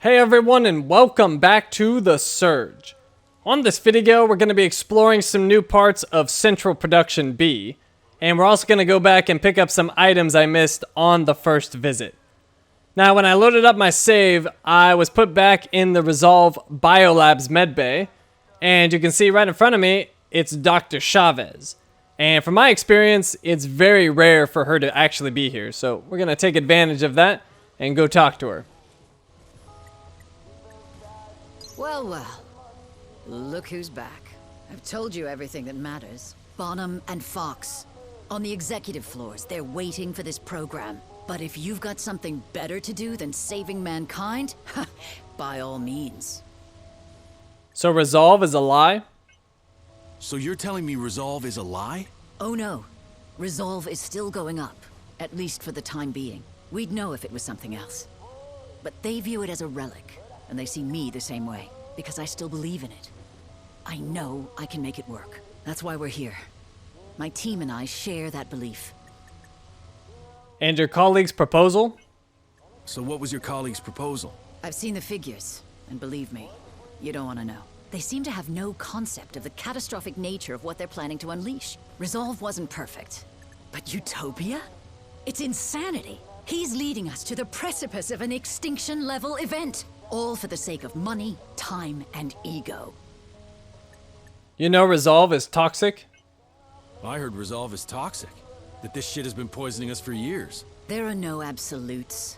Hey everyone, and welcome back to The Surge. On this video, we're going to be exploring some new parts of Central Production B, and we're also going to go back and pick up some items I missed on the first visit. Now, when I loaded up my save, I was put back in the Resolve Biolabs medbay, and you can see right in front of me, it's Dr. Chavez. And from my experience, it's very rare for her to actually be here, so we're going to take advantage of that and go talk to her. Well, look who's back. I've told you everything that matters. Bonham and Fox. On the executive floors, they're waiting for this program. But if you've got something better to do than saving mankind, by all means. So Resolve is a lie? So you're telling me Resolve is a lie? Oh no. Resolve is still going up. At least for the time being. We'd know if it was something else. But they view it as a relic. And they see me the same way, because I still believe in it. I know I can make it work. That's why we're here. My team and I share that belief. And your colleague's proposal? So what was your colleague's proposal? I've seen the figures, and believe me, you don't want to know. They seem to have no concept of the catastrophic nature of what they're planning to unleash. Resolve wasn't perfect. But Utopia? It's insanity. He's leading us to the precipice of an extinction-level event. All for the sake of money, time, and ego. You know Resolve is toxic? I heard Resolve is toxic. That this shit has been poisoning us for years. There are no absolutes.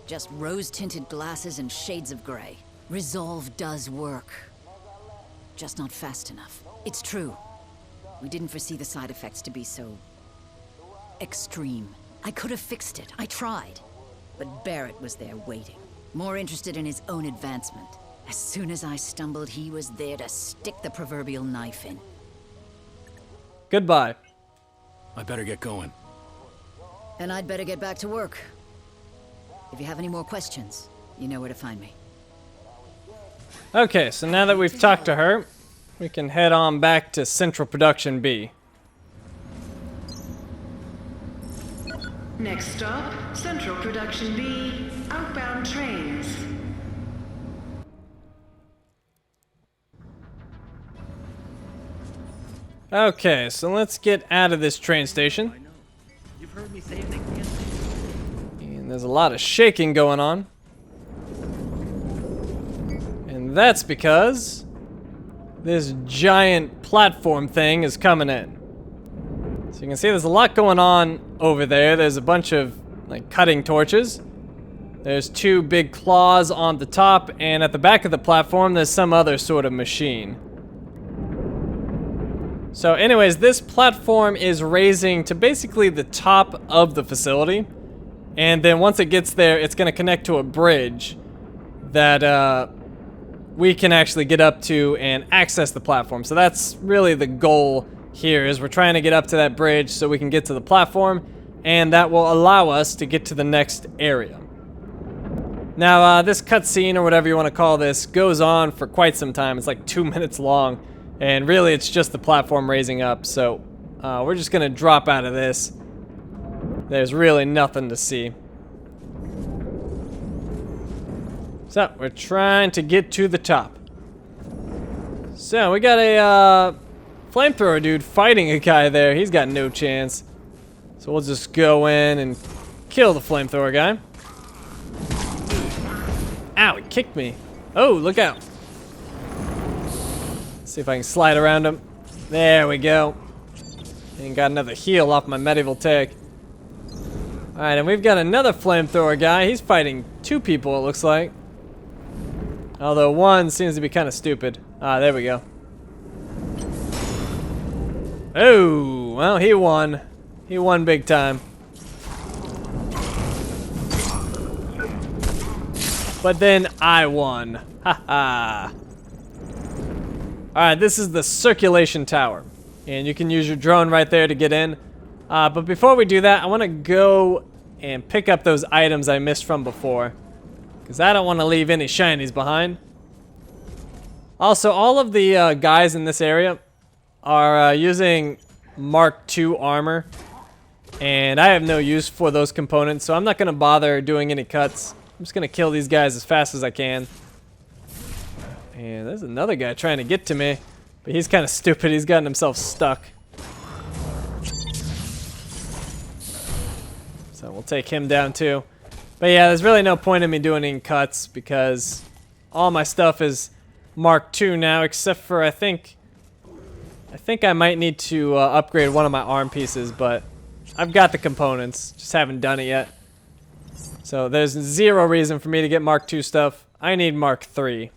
Just rose-tinted glasses and shades of gray. Resolve does work. Just not fast enough. It's true. We didn't foresee the side effects to be so... extreme. I could have fixed it. I tried. But Barrett was there waiting. More interested in his own advancement. As soon as I stumbled, he was there to stick the proverbial knife in. Goodbye. I better get going. And I'd better get back to work. If you have any more questions, you know where to find me. Okay, so now that we've talked to her, we can head on back to Central Production B. Next stop, Central Production B, outbound trains. Okay, so let's get out of this train station. You've heard me say things again. And there's a lot of shaking going on. And that's because this giant platform thing is coming in. So you can see there's a lot going on over there. There's a bunch of like cutting torches. There's two big claws on the top, and at the back of the platform there's some other sort of machine. So anyways, this platform is raising to basically the top of the facility, and then once it gets there, it's going to connect to a bridge that we can actually get up to and access the platform. So that's really the goal here, is we're trying to get up to that bridge so we can get to the platform, and that will allow us to get to the next area. Now, this cutscene, or whatever you want to call this, goes on for quite some time. It's like 2 minutes long, and really it's just the platform raising up, so we're just going to drop out of this. There's really nothing to see. So, we're trying to get to the top. So, we got a flamethrower dude fighting a guy there. He's got no chance. So we'll just go in and kill the flamethrower guy. Ow, he kicked me. Oh, look out. Let's see if I can slide around him. There we go. And got another heal off my medieval tech. Alright, and we've got another flamethrower guy. He's fighting two people, it looks like. Although one seems to be kind of stupid. Ah, there we go. Oh, well, he won. He won big time. But then I won. Haha. Alright, this is the circulation tower. And you can use your drone right there to get in. But before we do that, I want to go and pick up those items I missed from before. Because I don't want to leave any Shinies behind. Also, all of the guys in this area are using Mark II armor, and I have no use for those components, so I'm not going to bother doing any cuts just gonna kill these guys as fast as I can. And there's another guy trying to get to me, but he's kind of stupid. He's gotten himself stuck. So we'll take him down too. But yeah, there's really no point in me doing any cuts because all my stuff is Mark II now, except for I think I might need to upgrade one of my arm pieces, but I've got the components, just haven't done it yet. So there's zero reason for me to get Mark II stuff. I need Mark III.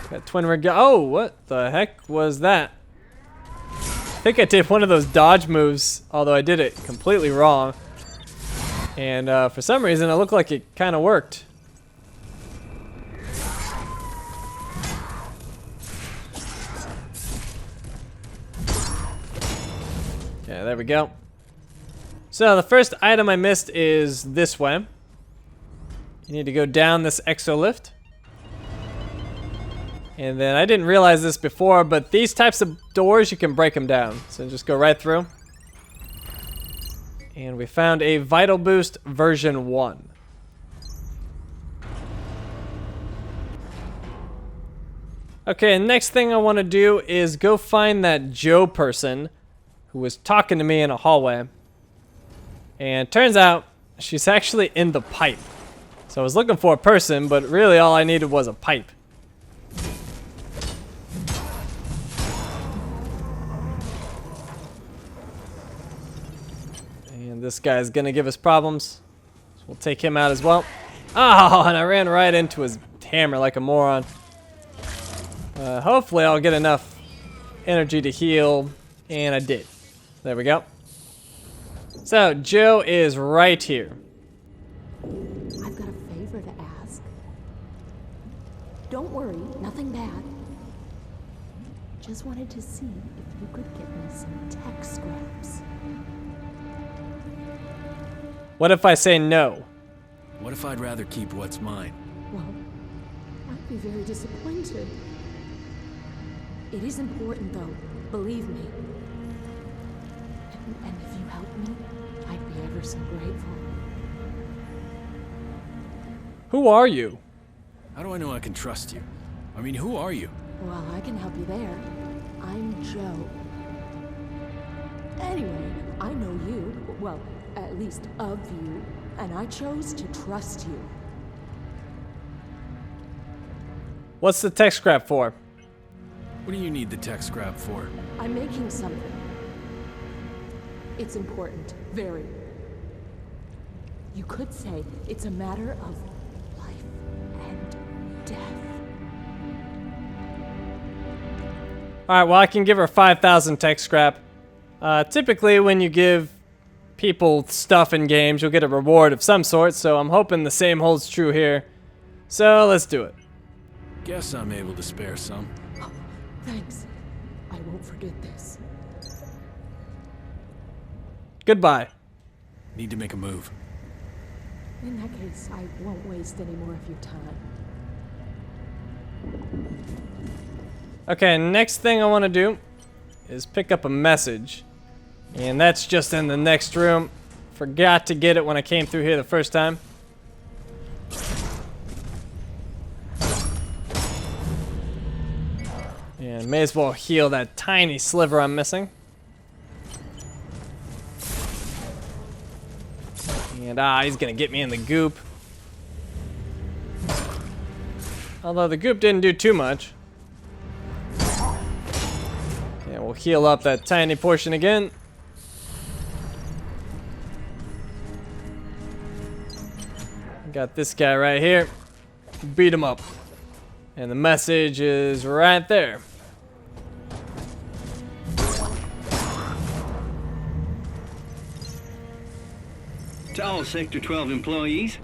Got twin rig. Oh, what the heck was that? I think I did one of those dodge moves, although I did it completely wrong. And for some reason, it looked like it kind of worked. Yeah, there we go. So the first item I missed is this way. You need to go down this exolift. And then I didn't realize this before, but these types of doors, you can break them down. So just go right through. And we found a Vital Boost version 1. Okay, next thing I want to do is go find that Joe person who was talking to me in a hallway. And turns out she's actually in the pipe. So I was looking for a person, but really all I needed was a pipe. This guy's gonna give us problems. So we'll take him out as well. Oh, and I ran right into his hammer like a moron. Hopefully I'll get enough energy to heal, and I did. There we go. So Joe is right here. I've got a favor to ask. Don't worry, nothing bad. Just wanted to see if you could get me some tech scraps. What if I say no? What if I'd rather keep what's mine? Well, I'd be very disappointed. It is important, though. Believe me. And if you help me, I'd be ever so grateful. Who are you? How do I know I can trust you? I mean, who are you? Well, I can help you there. I'm Joe. Anyway, I know you. Well, at least of you. And I chose to trust you. What's the tech scrap for? What do you need the tech scrap for? I'm making something. It's important. Very. You could say it's a matter of life and death. Alright, well I can give her 5,000 tech scrap. Typically when you give people stuff in games, you'll get a reward of some sort, so I'm hoping the same holds true here. So let's do it. Guess I'm able to spare some. Oh, thanks. I won't forget this. Goodbye. Need to make a move. In that case, I won't waste any more of your time. Okay, next thing I want to do is pick up a message. And that's just in the next room. Forgot to get it when I came through here the first time. And may as well heal that tiny sliver I'm missing. And he's gonna get me in the goop. Although the goop didn't do too much. Yeah, we'll heal up that tiny portion again. Got this guy right here. Beat him up. And the message is right there. To all Sector 12 employees,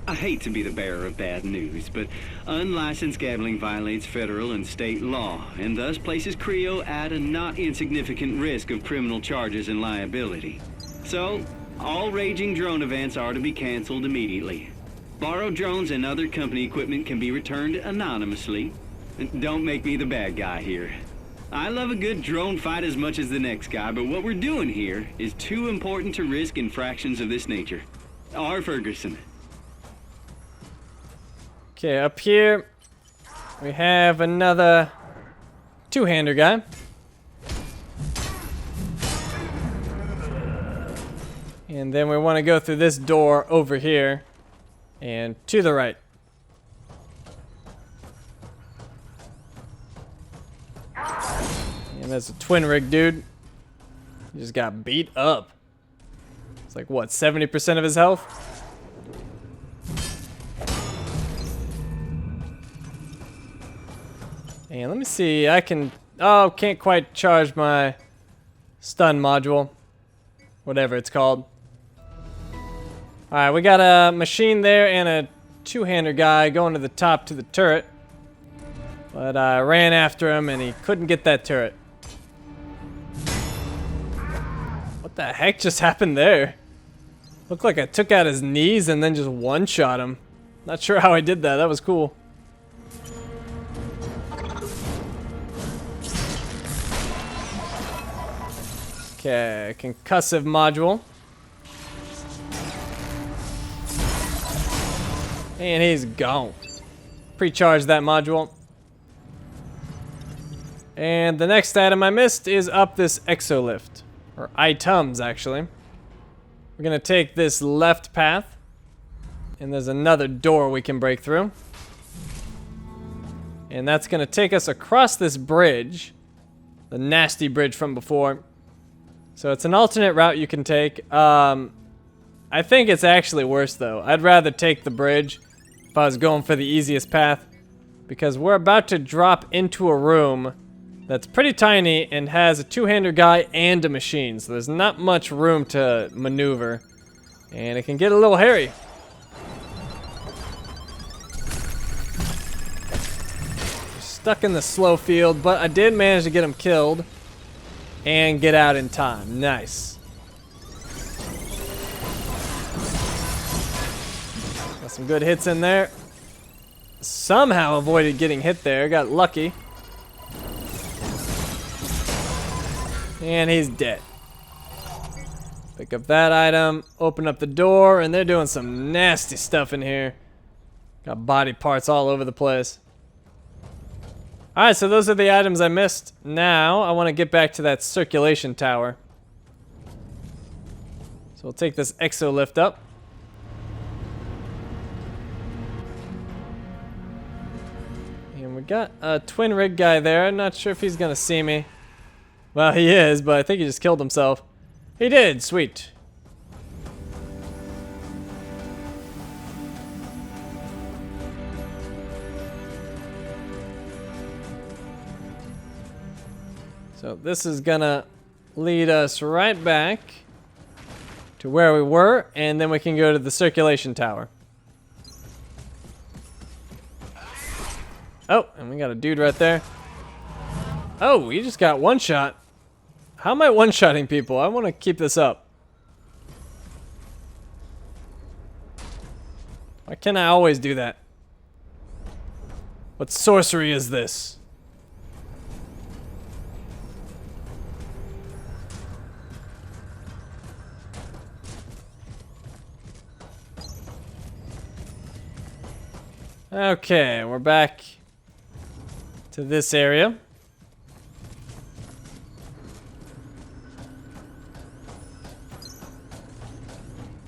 I hate to be the bearer of bad news, but unlicensed gambling violates federal and state law, and thus places Creo at a not insignificant risk of criminal charges and liability. So, all raging drone events are to be canceled immediately. Borrowed drones and other company equipment can be returned anonymously. Don't make me the bad guy here. I love a good drone fight as much as the next guy, but what we're doing here is too important to risk infractions of this nature. R. Ferguson. Okay, up here we have another two-hander guy. And then we want to go through this door over here and to the right. And there's a twin rig dude. He just got beat up. It's like, what, 70% of his health? And let me see, I can, oh, can't quite charge my stun module. Whatever it's called. Alright, we got a machine there and a two-hander guy going to the top to the turret. But I ran after him and he couldn't get that turret. What the heck just happened there? Looked like I took out his knees and then just one-shot him. Not sure how I did that, that was cool. Okay, concussive module. And he's gone. Pre-charge that module. And the next item I missed is up this exolift. Or items, actually. We're gonna take this left path. And there's another door we can break through. And that's gonna take us across this bridge. The nasty bridge from before. So it's an alternate route you can take. I think it's actually worse though. I'd rather take the bridge if I was going for the easiest path, because we're about to drop into a room that's pretty tiny and has a two-hander guy and a machine, so there's not much room to maneuver, and it can get a little hairy. Stuck in the slow field, but I did manage to get him killed and get out in time. Nice. Got some good hits in there. Somehow avoided getting hit there. Got lucky. And he's dead. Pick up that item. Open up the door. And they're doing some nasty stuff in here. Got body parts all over the place. Alright, so those are the items I missed. Now, I want to get back to that circulation tower. So we'll take this exolift up. And we got a twin rig guy there. I'm not sure if he's gonna see me. Well, he is, but I think he just killed himself. He did, sweet. So this is gonna lead us right back to where we were, and then we can go to the circulation tower. Oh, and we got a dude right there. Oh, he just got one shot. How am I one-shotting people? I want to keep this up. Why can't I always do that? What sorcery is this? Okay, we're back to this area.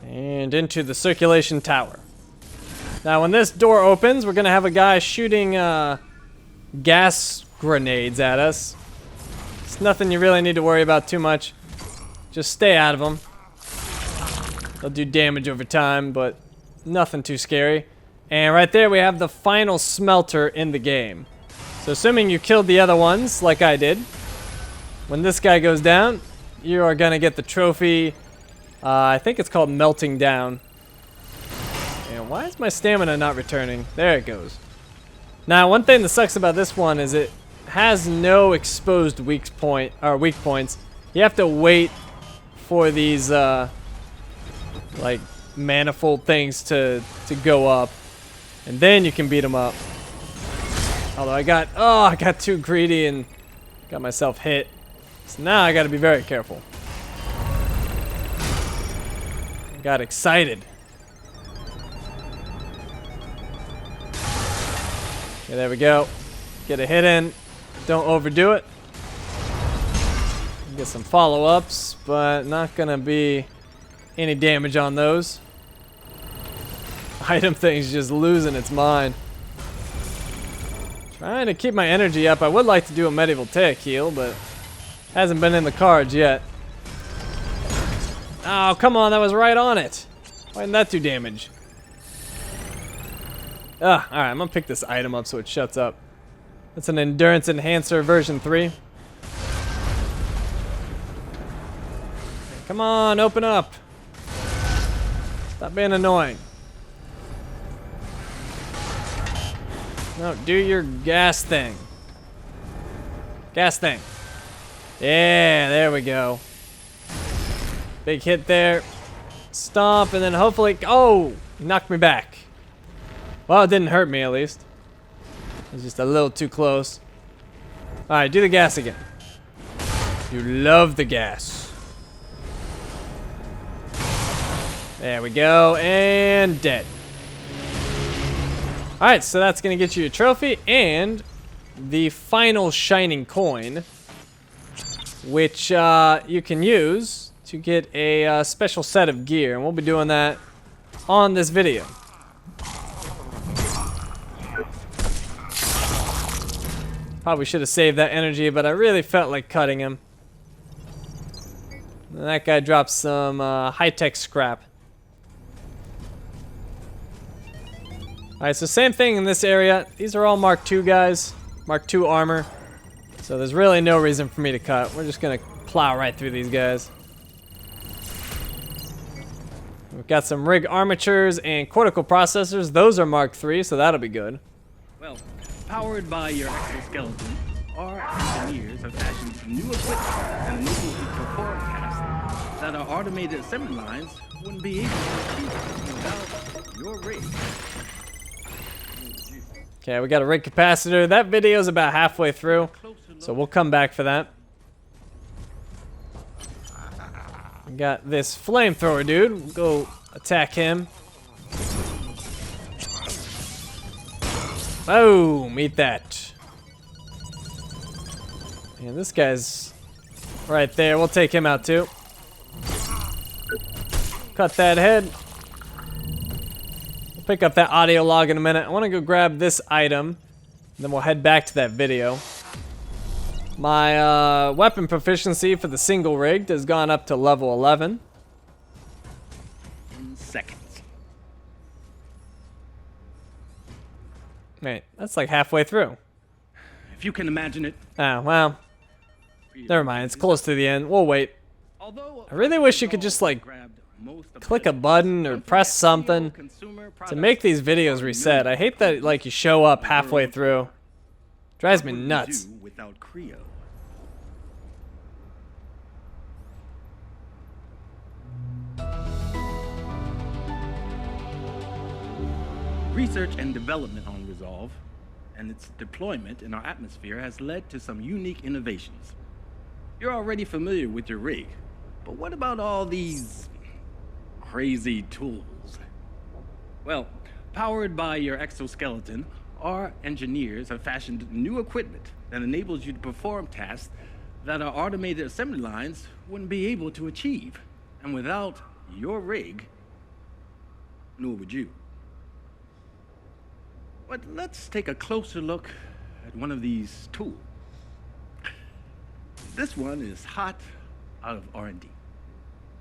And into the circulation tower. Now when this door opens, we're gonna have a guy shooting gas grenades at us. It's nothing you really need to worry about too much. Just stay out of them. They'll do damage over time, but nothing too scary. And right there we have the final smelter in the game. So assuming you killed the other ones, like I did, when this guy goes down, you are gonna get the trophy. I think it's called Melting Down. And why is my stamina not returning? There it goes. Now, one thing that sucks about this one is it has no exposed weak points. You have to wait for these like manifold things to go up, and then you can beat them up. Although I got too greedy and got myself hit. So now I got to be very careful. Got excited. Okay, there we go. Get a hit in. Don't overdo it. Get some follow-ups, but not gonna be any damage on those. Item thing's just losing its mind. Trying to keep my energy up. I would like to do a medieval tech heal, but hasn't been in the cards yet. Oh, come on, that was right on it. Why didn't that do damage? Alright, I'm gonna pick this item up so it shuts up. That's an Endurance Enhancer version 3. Come on, open up. Stop being annoying. No, do your gas thing. Gas thing. Yeah, there we go. Big hit there. Stomp, and then hopefully... Oh! He knocked me back. Well, it didn't hurt me, at least. It was just a little too close. Alright, do the gas again. You love the gas. There we go, and dead. Alright, so that's going to get you a trophy and the final shining coin, which you can use to get a special set of gear, and we'll be doing that on this video. Probably should have saved that energy, but I really felt like cutting him. And that guy dropped some high-tech scrap. Alright, so same thing in this area. These are all Mark II guys. Mark II armor. So there's really no reason for me to cut. We're just gonna plow right through these guys. We've got some rig armatures and cortical processors. Those are Mark III, so that'll be good. Well, powered by your exoskeleton, our engineers have fashioned new equipment and enabled you to perform tasks that our automated assembly lines wouldn't be able to do without your rig. Okay, we got a rig capacitor. That video's about halfway through, so we'll come back for that. We got this flamethrower dude. We'll go attack him. Boom! Eat that. And this guy's right there. We'll take him out too. Cut that head. We'll pick up that audio log in a minute. I want to go grab this item, and then we'll head back to that video. My weapon proficiency for the single rigged has gone up to level 11. In seconds. Wait, that's like halfway through. If you can imagine it. Oh, well. Never mind, it's close to the end. We'll wait. Although I really wish you could just like click a button or press something to make these videos reset. I hate that like you show up halfway through. Drives me nuts. Without Creo. Research and development on Resolve and its deployment in our atmosphere has led to some unique innovations. You're already familiar with your rig, but what about all these crazy tools? Well, powered by your exoskeleton, our engineers have fashioned new equipment that enables you to perform tasks that our automated assembly lines wouldn't be able to achieve. And without your rig, nor would you. But let's take a closer look at one of these tools. This one is hot out of R&D.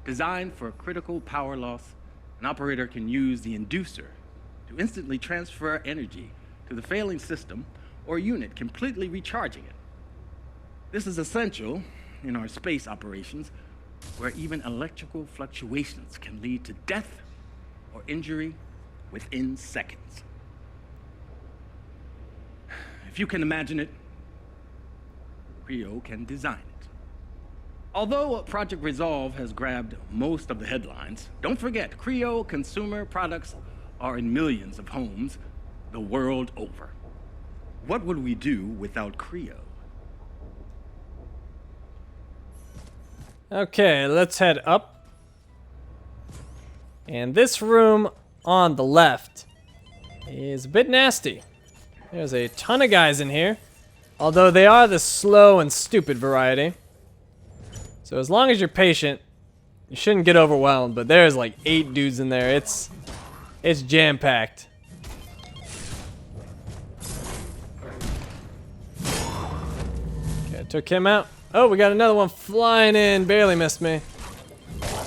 Designed for critical power loss, an operator can use the inducer to instantly transfer energy to the failing system or unit, completely recharging it. This is essential in our space operations, where even electrical fluctuations can lead to death or injury within seconds. If you can imagine it, Creo can design it. Although Project Resolve has grabbed most of the headlines, don't forget, Creo consumer products are in millions of homes the world over. What would we do without Creo? Okay, let's head up. And this room on the left is a bit nasty. There's a ton of guys in here. Although they are the slow and stupid variety. So as long as you're patient, you shouldn't get overwhelmed. But there's like 8 dudes in there. It's jam-packed. Okay, took him out. Oh, we got another one flying in. Barely missed me.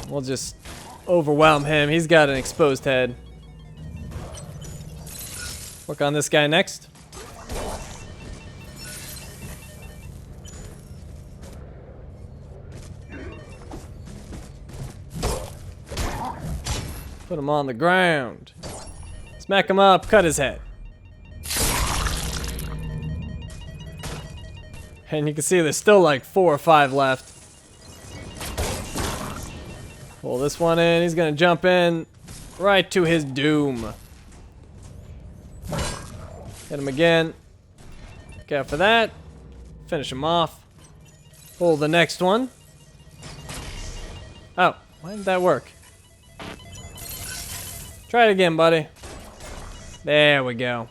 We'll just overwhelm him. He's got an exposed head. Work on this guy next. Put him on the ground. Smack him up, cut his head. And you can see there's still like 4 or 5 left. Pull this one in, he's gonna jump in right to his doom. Hit him again. Look out for that. Finish him off. Pull the next one. Oh, why didn't that work? Try it again, buddy. There we go.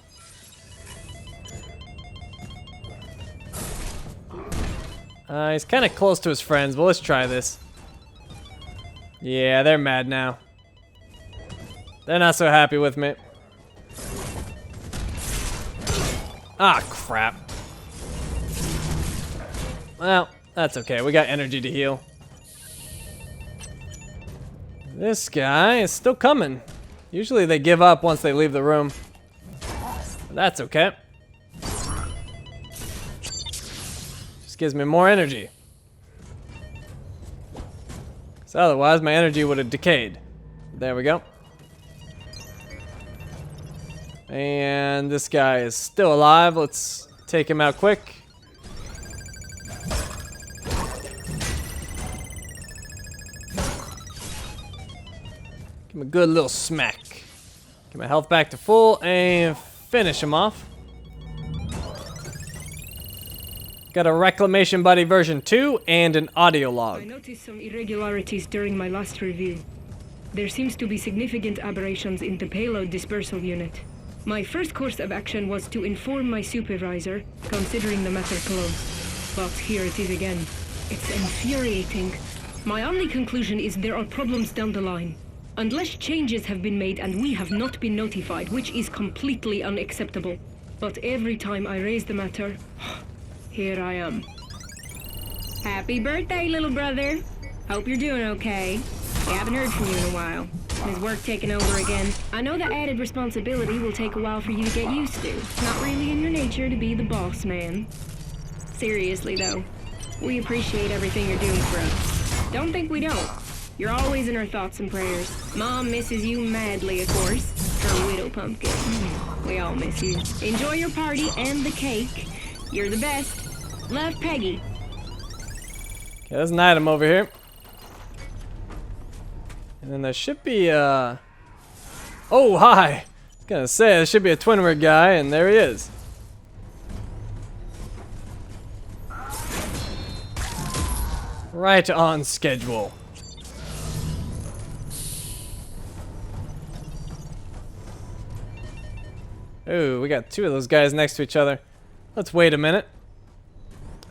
He's kind of close to his friends, but let's try this. Yeah, they're mad now. They're not so happy with me. Ah, crap. Well, that's okay. We got energy to heal. This guy is still coming. Usually they give up once they leave the room. But that's okay. Just gives me more energy. So otherwise my energy would have decayed. There we go. And this guy is still alive. Let's take him out quick. Give him a good little smack. Get my health back to full and finish him off. Got a Reclamation Buddy version 2 and an audio log. I noticed some irregularities during my last review. There seems to be significant aberrations in the payload dispersal unit. My first course of action was to inform my supervisor, considering the matter closed. But here it is again. It's infuriating. My only conclusion is there are problems down the line. Unless changes have been made and we have not been notified, which is completely unacceptable. But every time I raise the matter, here I am. Happy birthday, little brother. Hope you're doing okay. We haven't heard from you in a while. Is work taking over again? I know that added responsibility will take a while for you to get used to. It's not really in your nature to be the boss man. Seriously though, we appreciate everything you're doing for us. Don't think we don't. You're always in our thoughts and prayers. Mom misses you madly, of course. Her widow pumpkin. We all miss you. Enjoy your party and the cake. You're the best. Love, Peggy. Okay, there's an item over here. And then there should be oh, hi! I was gonna say, there should be a twin rig guy, and there he is. Right on schedule. Ooh, we got 2 of those guys next to each other. Let's wait a minute.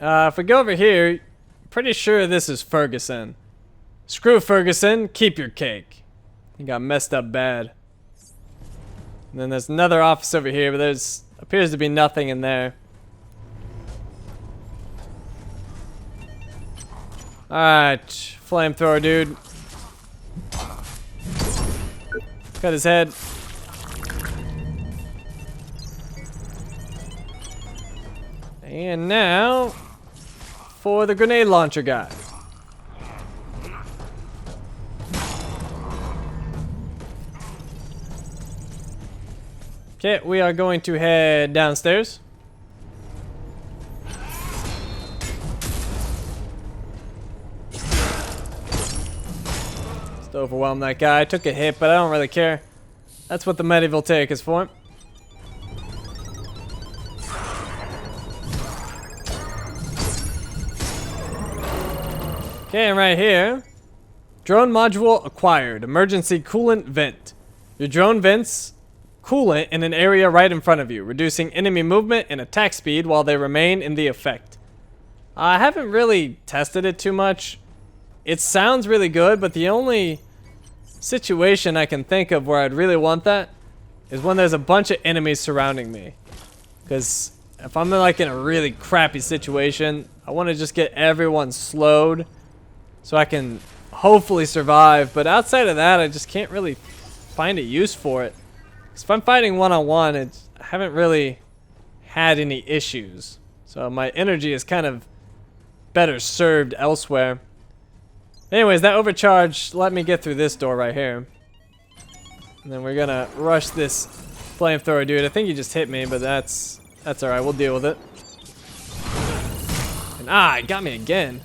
If we go over here, pretty sure this is Ferguson. Screw Ferguson, keep your cake. He got messed up bad. And then there's another office over here, but there's appears to be nothing in there. Alright, flamethrower dude. Cut his head. And now for the grenade launcher guy. Okay, we are going to head downstairs. Just overwhelm that guy. I took a hit, but I don't really care. That's what the medieval take is for. Okay, and right here, drone module acquired. Emergency coolant vent. Your drone vents coolant in an area right in front of you, reducing enemy movement and attack speed while they remain in the effect. I haven't really tested it too much. It sounds really good, but the only situation I can think of where I'd really want that is when there's a bunch of enemies surrounding me. Because if I'm like in a really crappy situation, I want to just get everyone slowed so I can hopefully survive. But outside of that, I just can't really find a use for it. Because if I'm fighting one-on-one, I haven't really had any issues. So my energy is kind of better served elsewhere. Anyways, that overcharge let me get through this door right here. And then we're gonna rush this flamethrower dude. I think he just hit me, but that's alright, we'll deal with it. And it got me again.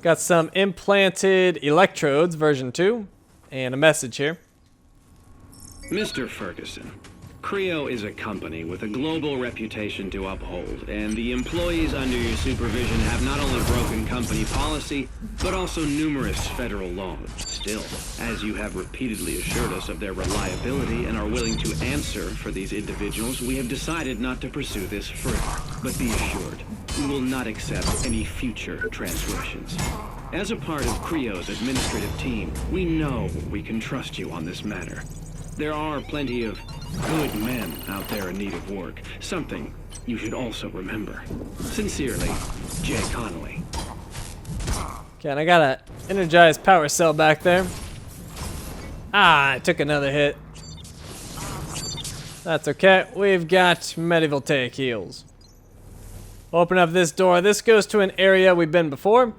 Got some implanted electrodes, version 2, and a message here. Mr. Ferguson, Creo is a company with a global reputation to uphold, and the employees under your supervision have not only broken company policy, but also numerous federal laws. Still, as you have repeatedly assured us of their reliability and are willing to answer for these individuals, we have decided not to pursue this further. But be assured, we will not accept any future transgressions. As a part of Creo's administrative team, we know we can trust you on this matter. There are plenty of good men out there in need of work. Something you should also remember. Sincerely, Jay Connolly. Okay, and I got an energized power cell back there. I took another hit. That's okay. We've got medivoltaic heals. Open up this door. This goes to an area we've been before.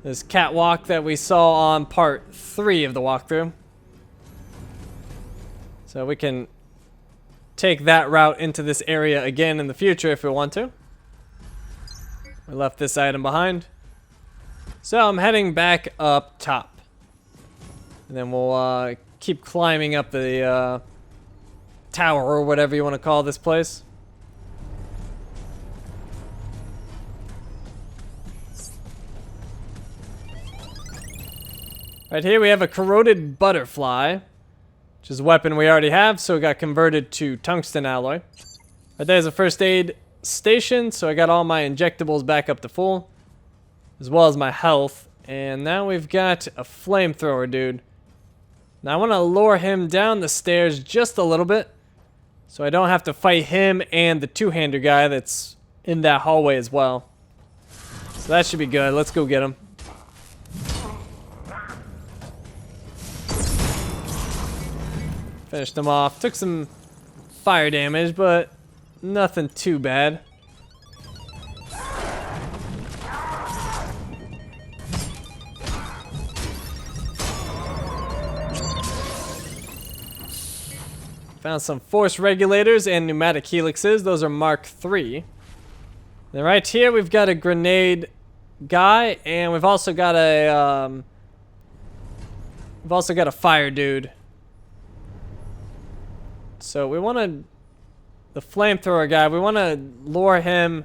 This catwalk that we saw on part 3 of the walkthrough. So we can take that route into this area again in the future if we want to. We left this item behind. So I'm heading back up top. And then we'll keep climbing up the tower or whatever you want to call this place. Right here we have a corroded butterfly, which is a weapon we already have, so it got converted to tungsten alloy. Right there's a first aid station, so I got all my injectables back up to full, as well as my health. And now we've got a flamethrower dude. Now I want to lure him down the stairs just a little bit, so I don't have to fight him and the two-hander guy that's in that hallway as well. So that should be good. Let's go get him. Finished him off. Took some fire damage, but nothing too bad. Found some force regulators and pneumatic helixes. Those are Mark III. Then right here we've got a grenade guy, and we've also got a fire dude. So we want to, the flamethrower guy, we want to lure him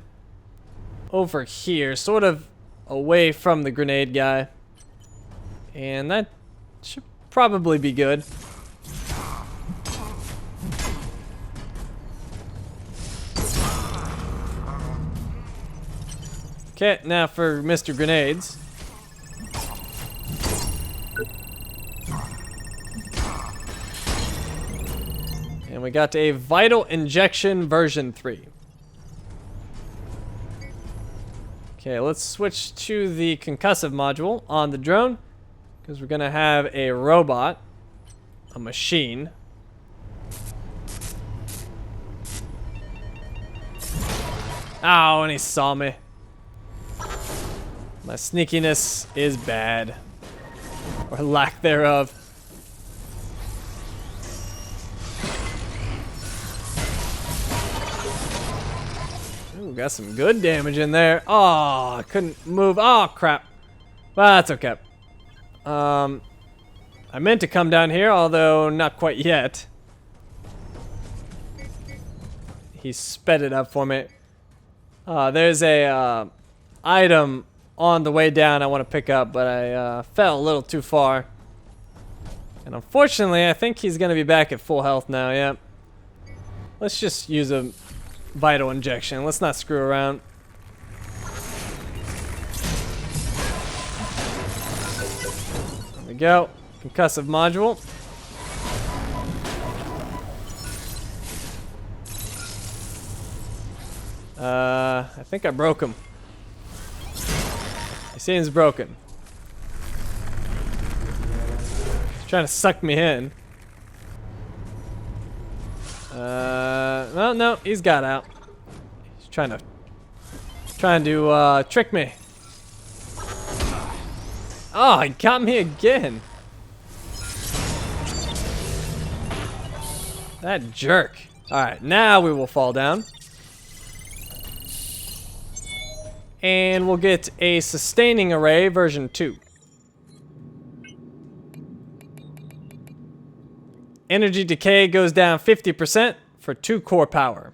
over here, sort of away from the grenade guy. And that should probably be good. Okay, now for Mr. Grenades. And we got a Vital Injection version 3. Okay, let's switch to the concussive module on the drone, because we're going to have a robot, a machine. Ow, and he saw me. My sneakiness is bad. Or lack thereof. Ooh, got some good damage in there. Oh, I couldn't move. Oh, crap. Well, that's okay. I meant to come down here, although not quite yet. He sped it up for me. There's a item on the way down I want to pick up, but I fell a little too far. And unfortunately, I think he's gonna be back at full health now, yeah. Let's just use a vital injection. Let's not screw around. There we go. Concussive module. I think I broke him. He seems broken. He's trying to suck me in. Well, no, he's got out. He's trying to trick me. Oh, he got me again. That jerk. Alright, now we will fall down. And we'll get a sustaining array version 2. Energy decay goes down 50% for 2 core power.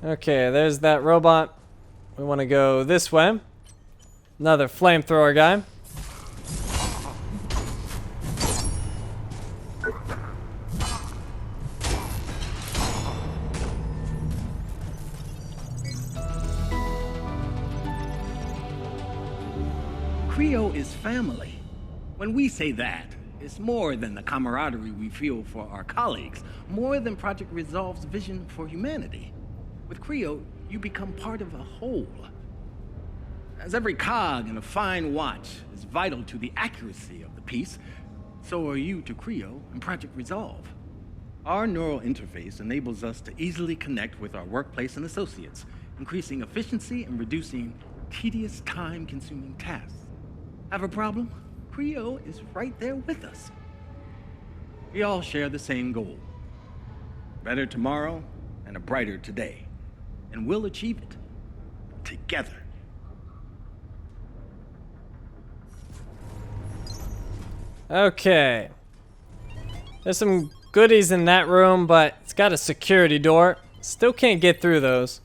Okay, there's that robot. We want to go this way. Another flamethrower guy. Creo is family. When we say that, it's more than the camaraderie we feel for our colleagues, more than Project Resolve's vision for humanity. With Creo, you become part of a whole. As every cog in a fine watch is vital to the accuracy of the piece, so are you to Creo and Project Resolve. Our neural interface enables us to easily connect with our workplace and associates, increasing efficiency and reducing tedious, time-consuming tasks. Have a problem? Creo is right there with us. We all share the same goal. Better tomorrow and a brighter today. And we'll achieve it together. Okay. There's some goodies in that room, but it's got a security door. Still can't get through those.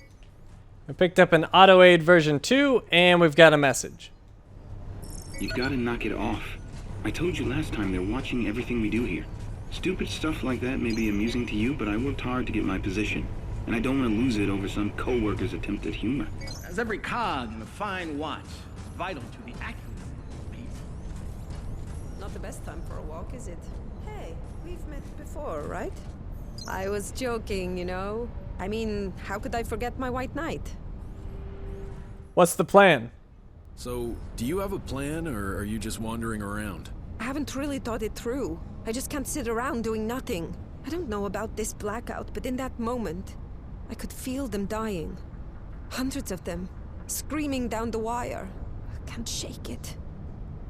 We picked up an auto aid version 2, and we've got a message. You've got to knock it off. I told you last time they're watching everything we do here. Stupid stuff like that may be amusing to you, but I worked hard to get my position. And I don't want to lose it over some co-worker's attempt at humor. As every cog in a fine watch is vital to the accuracy of the piece. Not the best time for a walk, is it? Hey, we've met before, right? I was joking, you know. I mean, how could I forget my white knight? What's the plan? So, do you have a plan, or are you just wandering around? I haven't really thought it through. I just can't sit around doing nothing. I don't know about this blackout, but in that moment, I could feel them dying. Hundreds of them, screaming down the wire. I can't shake it.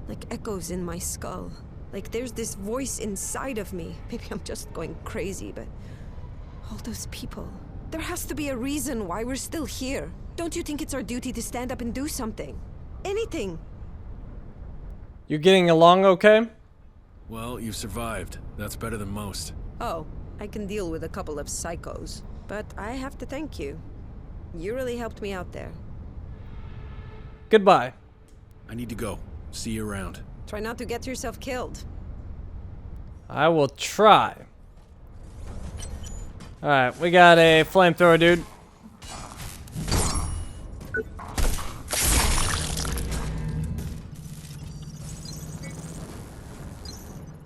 Like echoes in my skull. Like there's this voice inside of me. Maybe I'm just going crazy, but... all those people. There has to be a reason why we're still here. Don't you think it's our duty to stand up and do something? Anything. You getting along okay? Well, you've survived. That's better than most. Oh, I can deal with a couple of psychos. But I have to thank you. You really helped me out there. Goodbye. I need to go. See you around. Try not to get yourself killed. I will try. Alright, we got a flamethrower, dude.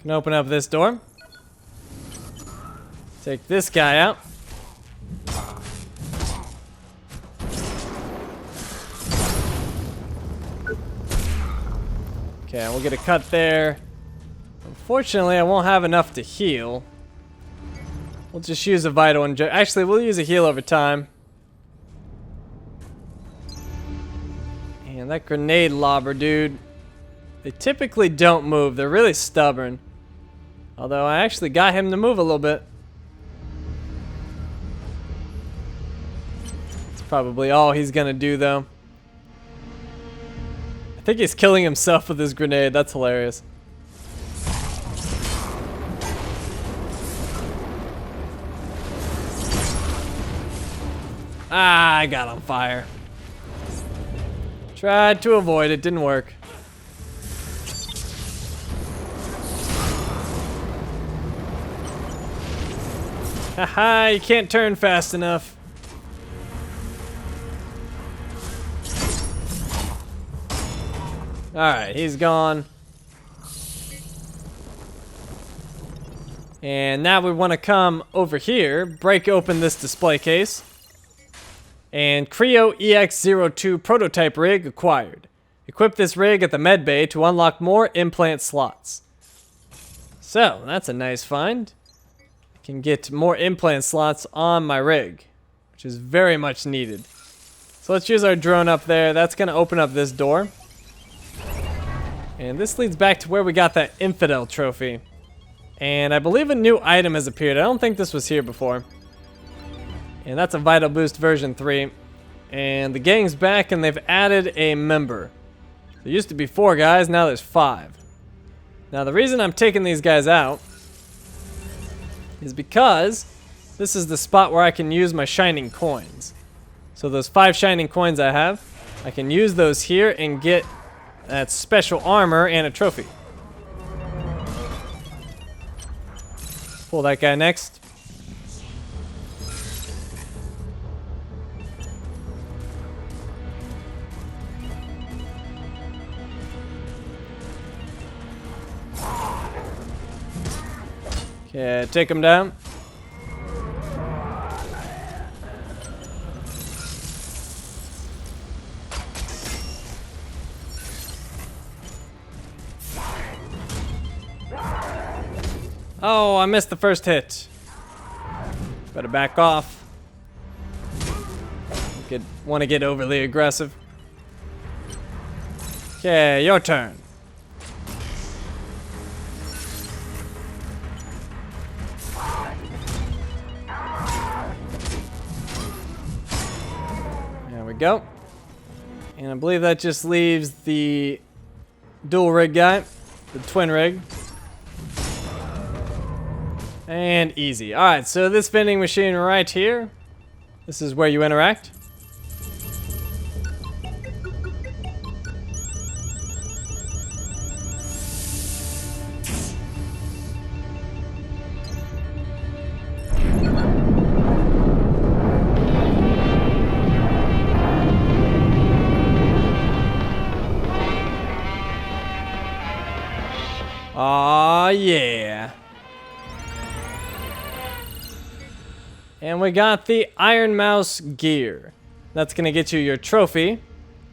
Can open up this door. Take this guy out. Okay, we'll get a cut there. Unfortunately, I won't have enough to heal. We'll just use a vital injection. Actually, we'll use a heal over time. And that grenade lobber, dude. They typically don't move. They're really stubborn. Although I actually got him to move a little bit. That's probably all he's gonna do, though. I think he's killing himself with his grenade. That's hilarious. Ah, I got on fire. Tried to avoid it, didn't work. Haha, you can't turn fast enough. Alright, he's gone. And now we want to come over here, break open this display case. And Creo EX02 prototype rig acquired. Equip this rig at the med bay to unlock more implant slots. So, that's a nice find. I can get more implant slots on my rig, which is very much needed. So let's use our drone up there. That's going to open up this door. And this leads back to where we got that Infidel trophy. And I believe a new item has appeared. I don't think this was here before. And that's a Vital Boost version 3. And the gang's back and they've added a member. There used to be 4 guys, now there's 5. Now the reason I'm taking these guys out is because this is the spot where I can use my shining coins. So those 5 shining coins I have, I can use those here and get that special armor and a trophy. Pull that guy next. Okay, take him down. Oh, I missed the first hit. Better back off. Want to get overly aggressive. Okay, your turn. There we go. And I believe that just leaves the dual rig guy, the twin rig. And easy. Alright, so this vending machine right here, this is where you interact. Aw, yeah. And we got the Iron Mouse gear. That's going to get you your trophy.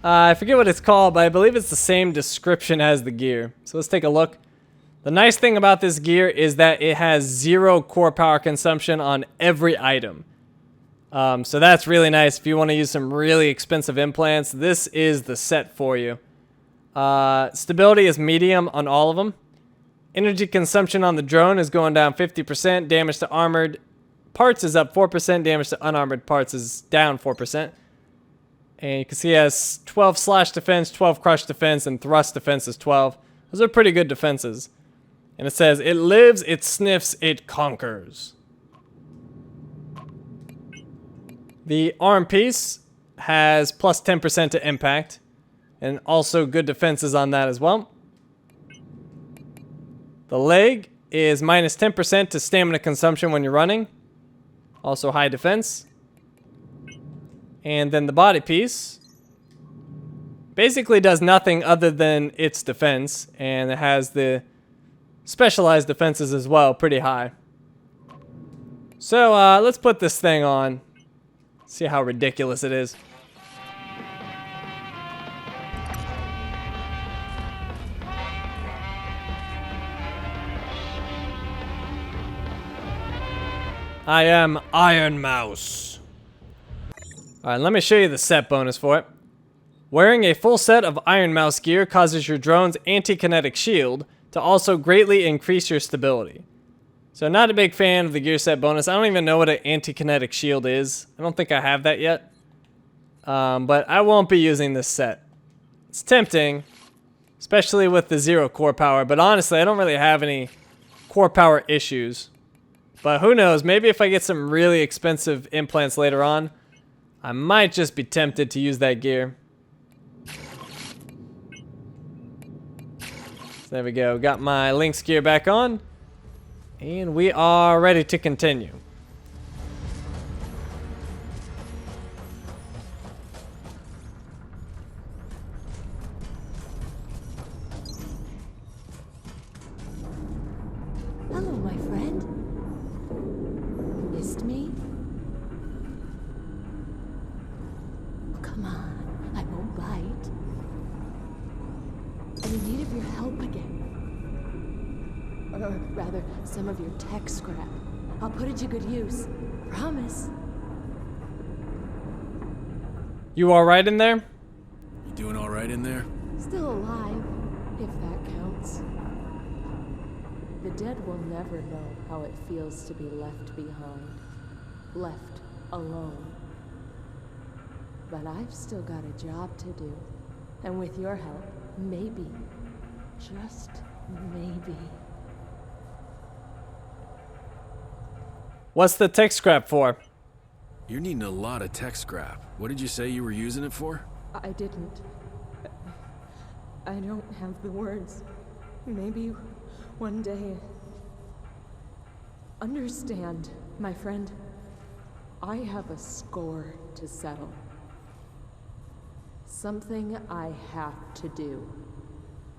I forget what it's called, but I believe it's the same description as the gear. So let's take a look. The nice thing about this gear is that it has 0 core power consumption on every item. So that's really nice if you want to use some really expensive implants. This is the set for you. Stability is medium on all of them. Energy consumption on the drone is going down 50%. Damage to armored parts is up 4%. Damage to unarmored parts is down 4%. And you can see it has 12 slash defense, 12 crush defense, and thrust defense is 12. Those are pretty good defenses. And it says, it lives, it sniffs, it conquers. The arm piece has plus 10% to impact. And also good defenses on that as well. The leg is minus 10% to stamina consumption when you're running. Also high defense. And then the body piece basically does nothing other than its defense. And it has the specialized defenses as well, pretty high. So let's put this thing on. See how ridiculous it is. I am Iron Mouse. Alright, let me show you the set bonus for it. Wearing a full set of Iron Mouse gear causes your drone's anti-kinetic shield to also greatly increase your stability. So not a big fan of the gear set bonus. I don't even know what an anti-kinetic shield is. I don't think I have that yet. But I won't be using this set. It's tempting, especially with the 0 core power, but honestly I don't really have any core power issues. But who knows, maybe if I get some really expensive implants later on, I might just be tempted to use that gear. So there we go. Got my Lynx gear back on. And we are ready to continue. Hello, my friend. Missed me? Come on, I won't bite. I'm in need of your help again. Or rather, some of your tech scrap. I'll put it to good use. Promise. You alright in there? You doing all right in there? Still alive, if that counts. The dead will never know how it feels to be left behind. Left alone. But I've still got a job to do. And with your help, maybe, just maybe. What's the tech scrap for? You're needing a lot of tech scrap. What did you say you were using it for? I didn't. I don't have the words. Maybe one day. Understand, my friend. I have a score to settle. Something I have to do.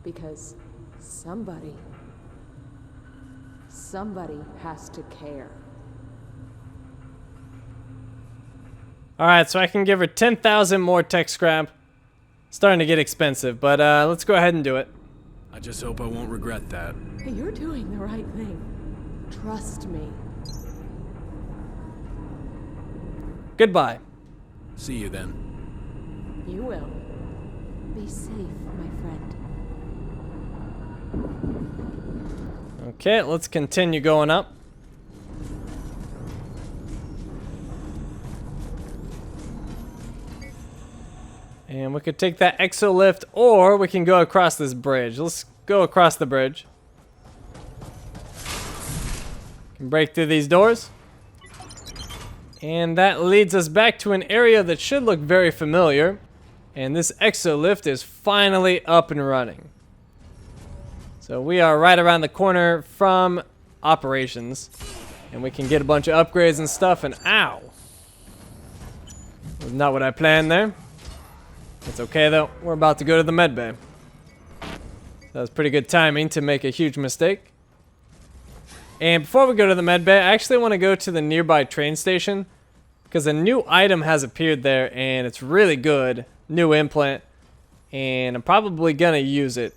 Because somebody has to care. Alright, so I can give her 10,000 more tech scrap. Starting to get expensive, but let's go ahead and do it. I just hope I won't regret that. You're doing the right thing. Trust me. Goodbye. See you then. You will. Be safe, my friend. Okay, let's continue going up. And we could take that exolift, or we can go across this bridge. Let's go across the bridge. Can break through these doors. And that leads us back to an area that should look very familiar. And this exolift is finally up and running. So we are right around the corner from operations. And we can get a bunch of upgrades and stuff, and ow! Was not what I planned there. It's okay though, we're about to go to the med bay. That was pretty good timing to make a huge mistake. And before we go to the med bay, I actually want to go to the nearby train station, because a new item has appeared there and it's really good. New implant, and I'm probably gonna use it.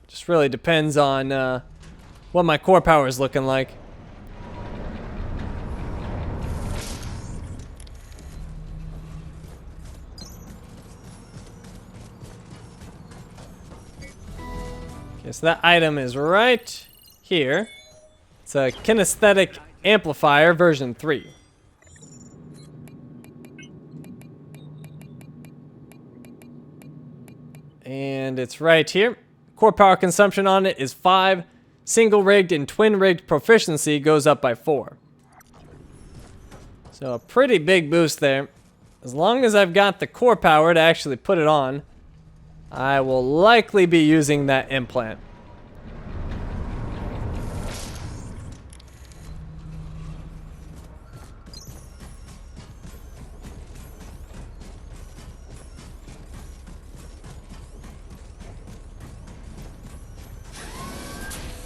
Just really depends on what my core power is looking like. Okay, so that item is right here. It's a kinesthetic amplifier version 3. And it's right here. Core power consumption on it is 5. Single rigged and twin rigged proficiency goes up by 4. So a pretty big boost there. As long as I've got the core power to actually put it on, I will likely be using that implant.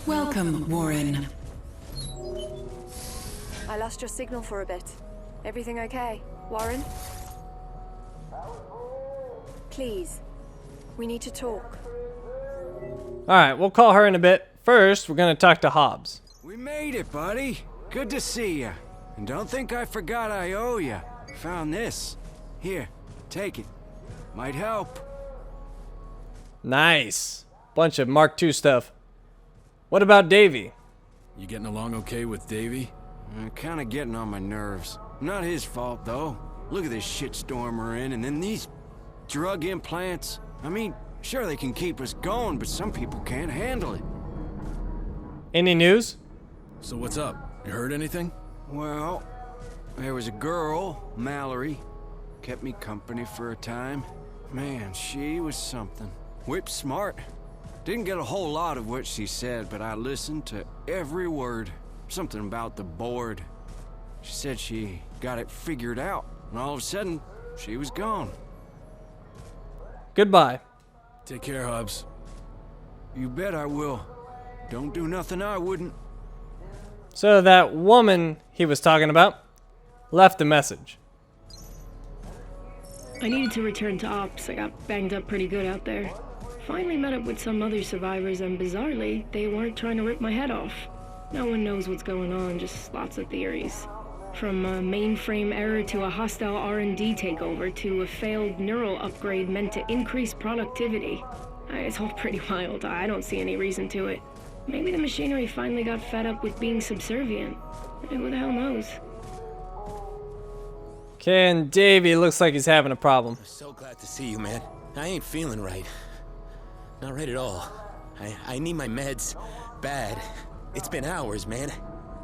Welcome, Warren. I lost your signal for a bit. Everything okay, Warren? Please, we need to talk. Alright, we'll call her in a bit. First, we're gonna talk to Hobbs. We made it, buddy. Good to see ya. And don't think I forgot I owe ya. Found this. Here, take it. Might help. Nice. Bunch of Mark II stuff. What about Davey? You getting along okay with Davey? Kinda getting on my nerves. Not his fault, though. Look at this shitstorm we're in, and then these drug implants. I mean, sure they can keep us going, but some people can't handle it. Any news? So what's up? You heard anything? Well, there was a girl, Mallory. kept me company for a time. Man, she was something. Whip smart. Didn't get a whole lot of what she said, but I listened to every word. Something about the board. She said she got it figured out, and all of a sudden, she was gone. Goodbye. Take care, Hubs. You bet I will. Don't do nothing I wouldn't. So that woman he was talking about left a message. I needed to return to ops. I got banged up pretty good out there. Finally met up with some other survivors, and bizarrely, they weren't trying to rip my head off. No one knows what's going on, just lots of theories. From a mainframe error to a hostile R&D takeover to a failed neural upgrade meant to increase productivity. It's all pretty wild. I don't see any reason to it. Maybe the machinery finally got fed up with being subservient. Who the hell knows? Okay, and Davey looks like he's having a problem. I'm so glad to see you, man. I ain't feeling right. Not right at all. I need my meds. Bad. It's been hours, man.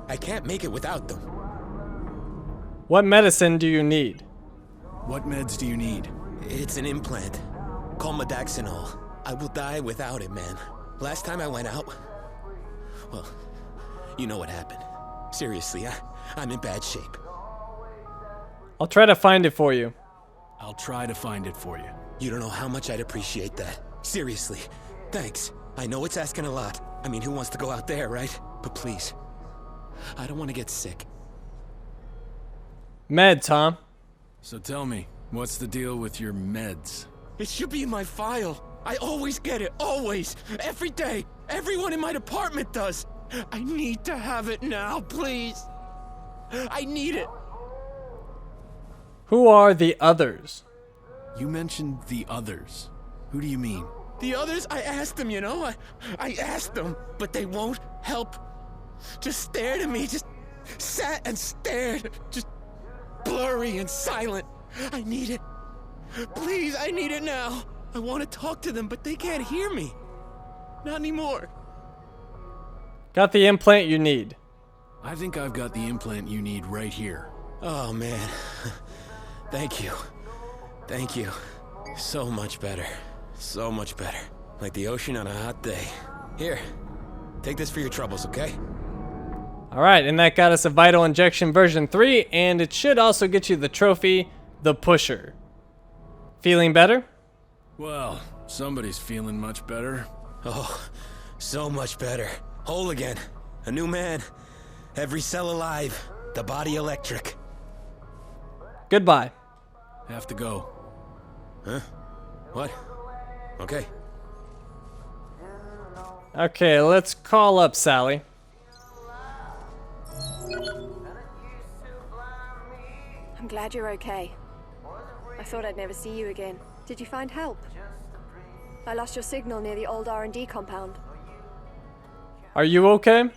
I can't make it without them. What medicine do you need? What meds do you need? It's an implant. Called Modaxinol. I will die without it, man. Last time I went out... Well, you know what happened. Seriously, I'm in bad shape. I'll try to find it for you. I'll try to find it for you. You don't know how much I'd appreciate that. Seriously. Thanks. I know it's asking a lot. I mean, who wants to go out there, right? But please. I don't want to get sick. Meds, huh? So tell me, what's the deal with your meds? It should be in my file. I always get it, always. Every day. Everyone in my department does. I need to have it now, please. I need it. Who are the others? You mentioned the others. Who do you mean? The others, I asked them, you know? I asked them, but they won't help. Just stared at me, just sat and stared. Just blurry and silent. I need it. Please, I need it now. I want to talk to them, but they can't hear me. Not anymore. Got the implant you need. I think I've got the implant you need right here. Oh, man. Thank you. Thank you. So much better. So much better. Like the ocean on a hot day. Here, take this for your troubles, okay? Alright, and that got us a Vital Injection version 3, and it should also get you the trophy, the Pusher. Feeling better? Well, somebody's feeling much better. Oh, so much better. Whole again. A new man. Every cell alive. The body electric. Goodbye. Have to go. Huh? What? Okay. Okay, let's call up Sally. I'm glad you're okay. I thought I'd never see you again. Did you find help? I lost your signal near the old R&D compound. Are you okay?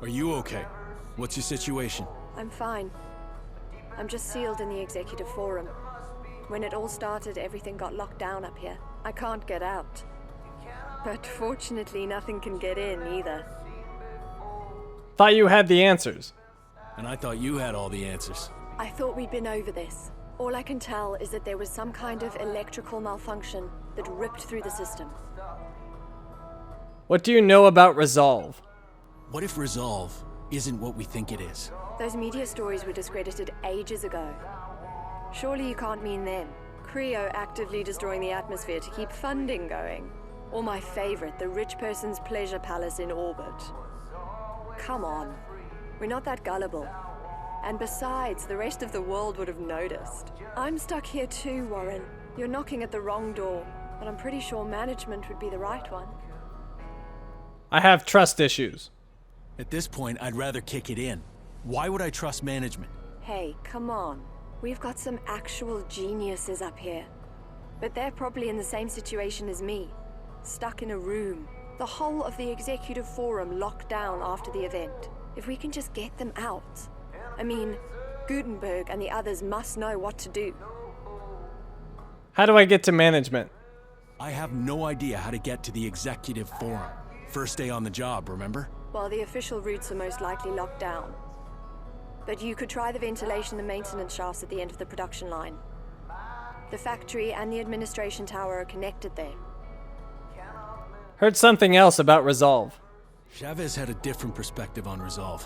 Are you okay? What's your situation? I'm fine. I'm just sealed in the executive forum. When it all started, everything got locked down up here. I can't get out. But fortunately, nothing can get in either. Thought you had the answers. And I thought you had all the answers. I thought we'd been over this. All I can tell is that there was some kind of electrical malfunction that ripped through the system. What do you know about Resolve? What if Resolve isn't what we think it is? Those media stories were discredited ages ago. Surely you can't mean them. Creo actively destroying the atmosphere to keep funding going. Or my favorite, the rich person's pleasure palace in orbit. Come on. We're not that gullible. And besides, the rest of the world would have noticed. I'm stuck here too, Warren. You're knocking at the wrong door, but I'm pretty sure management would be the right one. I have trust issues. At this point, I'd rather kick it in. Why would I trust management? Hey, come on. We've got some actual geniuses up here. But they're probably in the same situation as me. Stuck in a room. The whole of the executive forum locked down after the event. If we can just get them out. I mean, Gutenberg and the others must know what to do. How do I get to management? I have no idea how to get to the executive forum. First day on the job, remember? Well, the official routes are most likely locked down. But you could try the ventilation and maintenance shafts at the end of the production line. The factory and the administration tower are connected there. Heard something else about Resolve. Chavez had a different perspective on Resolve.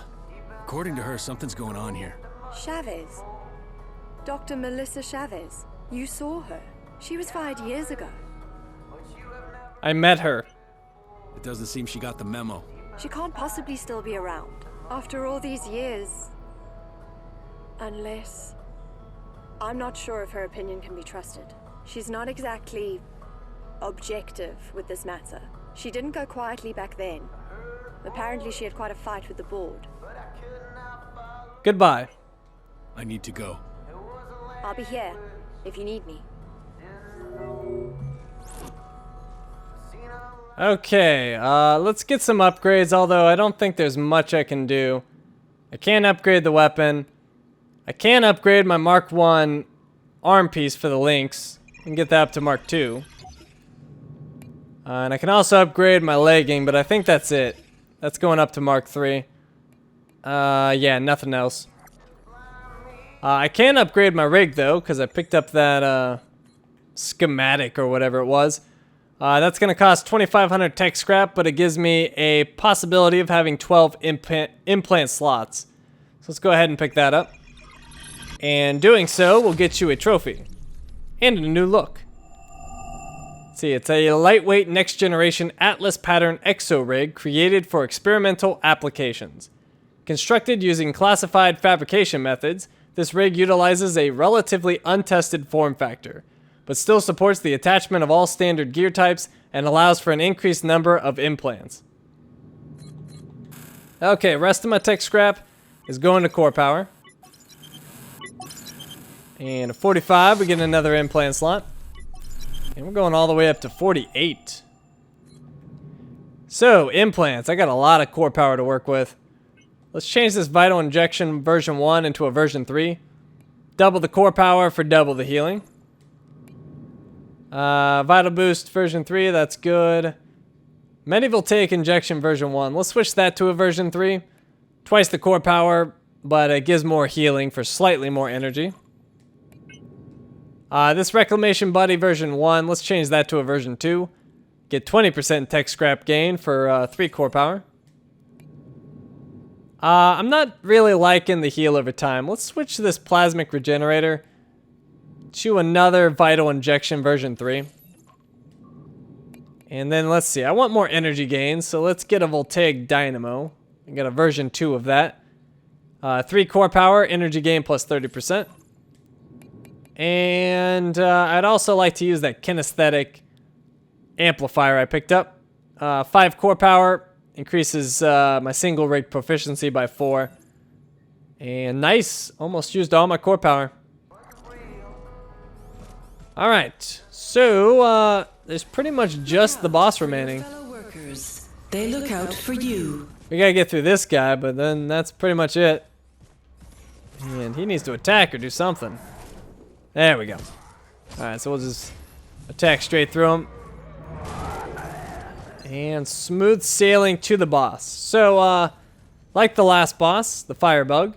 According to her, something's going on here. Chavez. Dr. Melissa Chavez. You saw her. She was fired years ago. I met her. It doesn't seem she got the memo. She can't possibly still be around. After all these years. Unless... I'm not sure if her opinion can be trusted. She's not exactly objective with this matter. She didn't go quietly back then. Apparently she had quite a fight with the board. Goodbye. I need to go. I'll be here if you need me. Okay, let's get some upgrades, although I don't think there's much I can do. I can't upgrade the weapon. I can upgrade my Mark 1 arm piece for the links and get that up to Mark 2. And I can also upgrade my legging, but I think that's it. That's going up to Mark 3. Yeah, nothing else. I can upgrade my rig, though, because I picked up that schematic or whatever it was. That's going to cost 2,500 tech scrap, but it gives me a possibility of having 12 implant slots. So let's go ahead and pick that up. And doing so will get you a trophy. And a new look. Let's see, it's a lightweight next-generation Atlas pattern exo rig created for experimental applications. Constructed using classified fabrication methods, this rig utilizes a relatively untested form factor, but still supports the attachment of all standard gear types and allows for an increased number of implants. Okay, rest of my tech scrap is going to core power. And a 45, we get another implant slot. And we're going all the way up to 48. So, implants. I got a lot of core power to work with. Let's change this Vital Injection version 1 into a version 3. Double the core power for double the healing. Vital Boost version 3, that's good. Medivoltaic Injection version 1. Let's switch that to a version 3. Twice the core power, but it gives more healing for slightly more energy. This Reclamation Buddy version 1, let's change that to a version 2. Get 20% tech scrap gain for 3 core power. I'm not really liking the heal over time. Let's switch to this Plasmic Regenerator to another Vital Injection version 3. And then let's see, I want more energy gain, so let's get a Voltaic Dynamo. I got a version 2 of that. 3 core power, energy gain plus 30%. And I'd also like to use that kinesthetic amplifier I picked up. 5 core power increases my single rig proficiency by 4. And nice, almost used all my core power. Alright, so there's pretty much just the boss remaining. They look out for you. We gotta get through this guy, but then that's pretty much it. And he needs to attack or do something. There we go. Alright, so we'll just attack straight through him. And smooth sailing to the boss. So, like the last boss, the Firebug,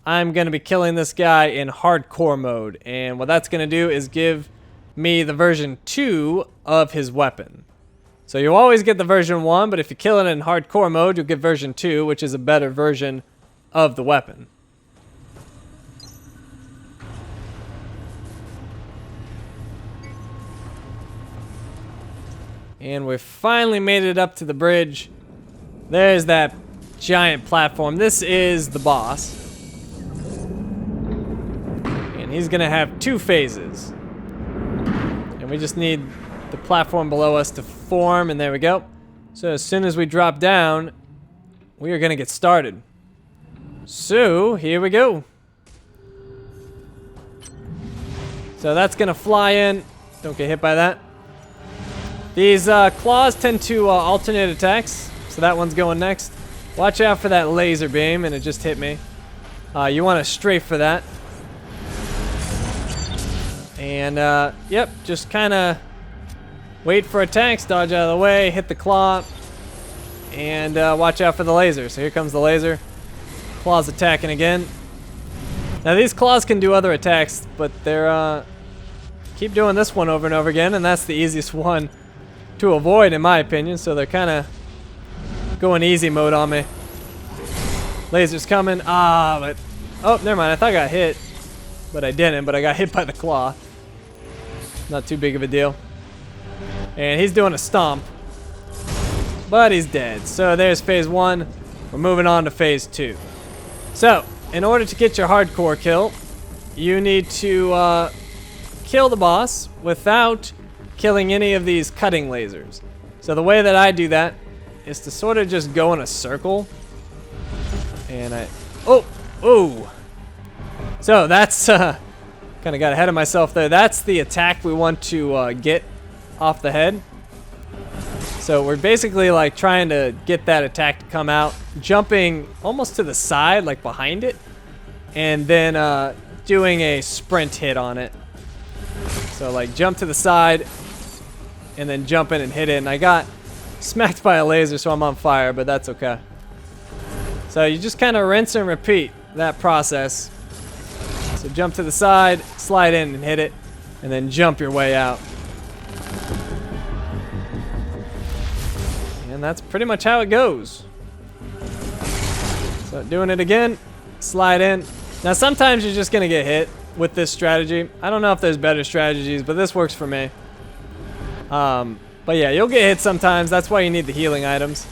I'm going to be killing this guy in hardcore mode. And what that's going to do is give me the version 2 of his weapon. So you always get the version 1, but if you kill it in hardcore mode, you'll get version 2, which is a better version of the weapon. And we finally made it up to the bridge. There's that giant platform. This is the boss. And he's gonna have 2 phases. And we just need the platform below us to form, and there we go. So as soon as we drop down, we are gonna get started. So, here we go. So that's gonna fly in. Don't get hit by that. These claws tend to alternate attacks, so that one's going next. Watch out for that laser beam, and it just hit me. You want to strafe for that. And, yep, just kind of wait for attacks, dodge out of the way, hit the claw, and watch out for the laser. So here comes the laser. Claws attacking again. Now these claws can do other attacks, but they're keep doing this one over and over again, and that's the easiest one to avoid in my opinion, so they're kind of going easy mode on me. Laser's coming. But oh, never mind. I thought I got hit, but I didn't. But I got hit by the claw. Not too big of a deal. And he's doing a stomp, but he's dead. So there's phase 1. We're moving on to phase 2. So in order to get your hardcore kill, you need to kill the boss without killing any of these cutting lasers. So the way that I do that is to sort of just go in a circle. And oh! So that's, kind of got ahead of myself there. That's the attack we want to get off the head. So we're basically like trying to get that attack to come out, jumping almost to the side, like behind it, and then doing a sprint hit on it. So like jump to the side, and then jump in and hit it. And I got smacked by a laser, so I'm on fire, but that's okay. So you just kind of rinse and repeat that process. So jump to the side, slide in and hit it, and then jump your way out. And that's pretty much how it goes. So doing it again, slide in. Now sometimes you're just gonna get hit with this strategy. I don't know if there's better strategies, but this works for me. But yeah, you'll get hit sometimes. That's why you need the healing items.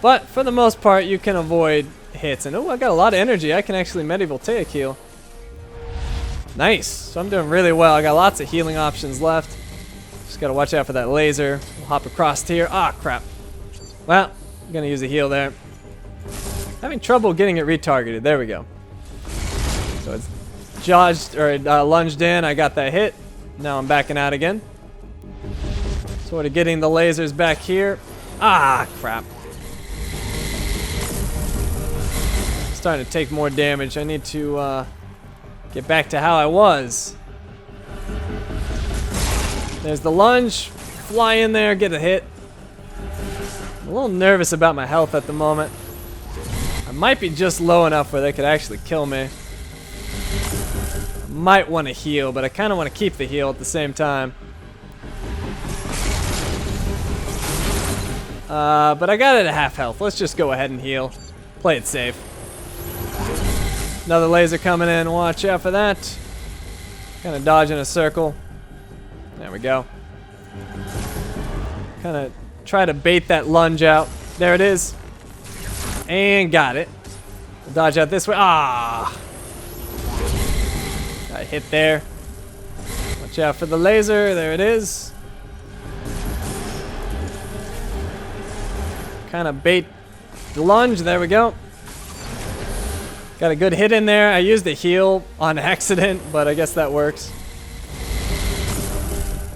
But for the most part, you can avoid hits. And oh, I got a lot of energy. I can actually medivoltaic heal. Nice. So I'm doing really well. I got lots of healing options left. Just gotta watch out for that laser. We'll hop across here. Ah, crap. Well, I'm gonna use a heal there. Having trouble getting it retargeted. There we go. So it's dodged or lunged in. I got that hit. Now I'm backing out again. Sort of getting the lasers back here. Ah, crap. Starting to take more damage. I need to get back to how I was. There's the lunge. Fly in there, get a hit. I'm a little nervous about my health at the moment. I might be just low enough where they could actually kill me. I might want to heal, but I kind of want to keep the heal at the same time. But I got it at half health. Let's just go ahead and heal. Play it safe. Another laser coming in. Watch out for that. Kind of dodging a circle. There we go. Kind of try to bait that lunge out. There it is. And got it. Dodge out this way. Ah! Got a hit there. Watch out for the laser. There it is. Kind of bait the lunge. There we go. Got a good hit in there. I used the heal on accident, but I guess that works.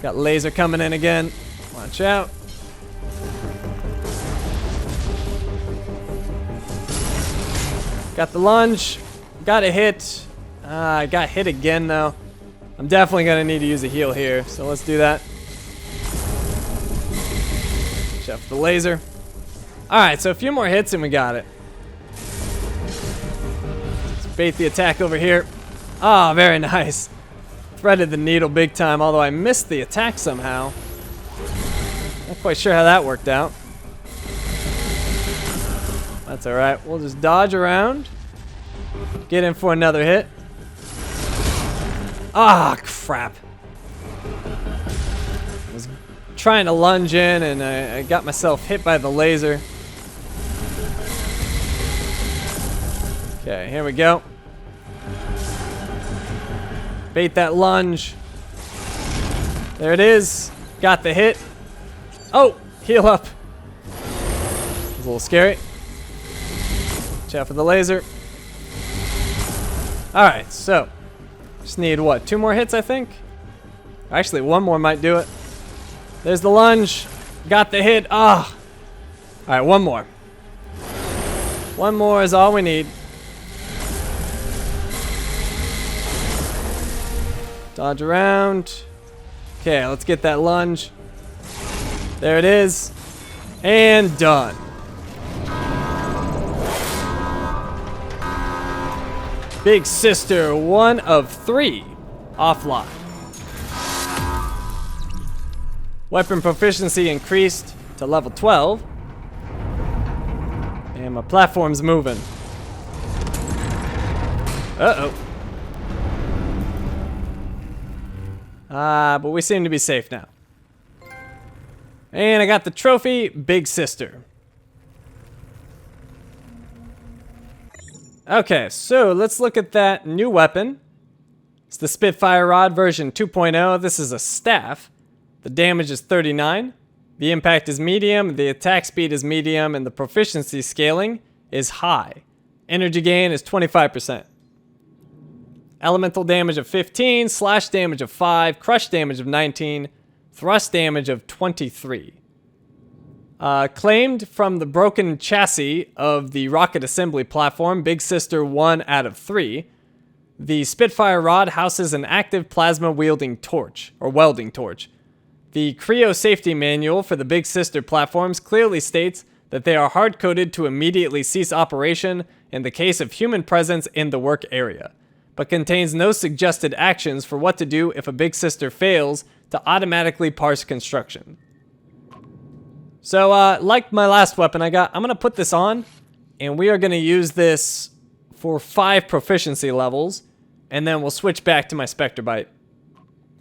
Got laser coming in again. Watch out. Got the lunge. Got a hit. I got hit again though. I'm definitely going to need to use a heal here, so let's do that. Watch out for the laser. Alright, so a few more hits and we got it. Let's bait the attack over here. Ah, very nice. Threaded the needle big time, although I missed the attack somehow. Not quite sure how that worked out. That's alright. We'll just dodge around. Get in for another hit. Ah, crap. I was trying to lunge in and I got myself hit by the laser. Okay, here we go. Bait that lunge. There it is. Got the hit. Oh, heal up. It was a little scary. Watch out for the laser. Alright, so just need what? 2 more hits, I think? Actually, 1 more might do it. There's the lunge. Got the hit. Ah. Alright, 1 more. 1 more is all we need. Dodge around. Okay, let's get that lunge. There it is. And done. Big sister, 1 of 3. offline. Weapon proficiency increased to level 12. And my platform's moving. Uh-oh. But we seem to be safe now. And I got the trophy, Big Sister. Okay, so let's look at that new weapon. It's the Spitfire Rod version 2.0. This is a staff. The damage is 39. The impact is medium, the attack speed is medium, and the proficiency scaling is high. Energy gain is 25%. Elemental damage of 15, slash damage of 5, crush damage of 19, thrust damage of 23. Claimed from the broken chassis of the rocket assembly platform, Big Sister 1 out of 3. The Spitfire Rod houses an active plasma wielding torch, or welding torch. The Creo safety manual for the Big Sister platforms clearly states that they are hard-coded to immediately cease operation in the case of human presence in the work area, but contains no suggested actions for what to do if a Big Sister fails to automatically parse construction. So, like my last weapon I'm going to put this on, and we are going to use this for 5 proficiency levels, and then we'll switch back to my Spectre Bite.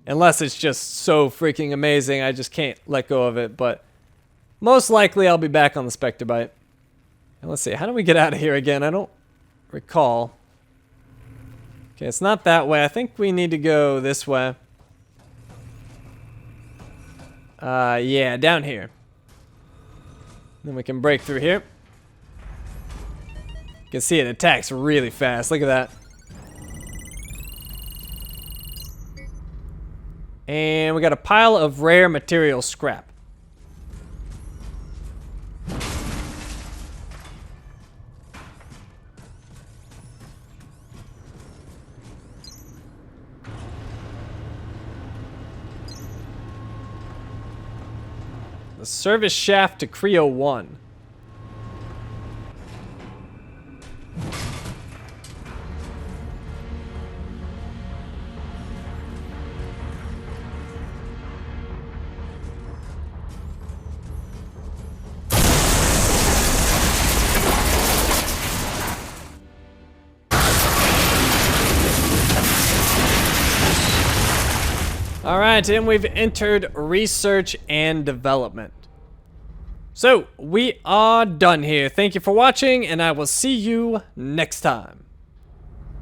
Unless it's just so freaking amazing, I just can't let go of it. But most likely I'll be back on the Spectre Bite. And let's see, how do we get out of here again? I don't recall. Okay, it's not that way. I think we need to go this way. Yeah, down here. Then we can break through here. You can see it attacks really fast. Look at that. And we got a pile of rare material scrap. The service shaft to Creo 1. Alright, and we've entered research and development. So, we are done here. Thank you for watching, and I will see you next time.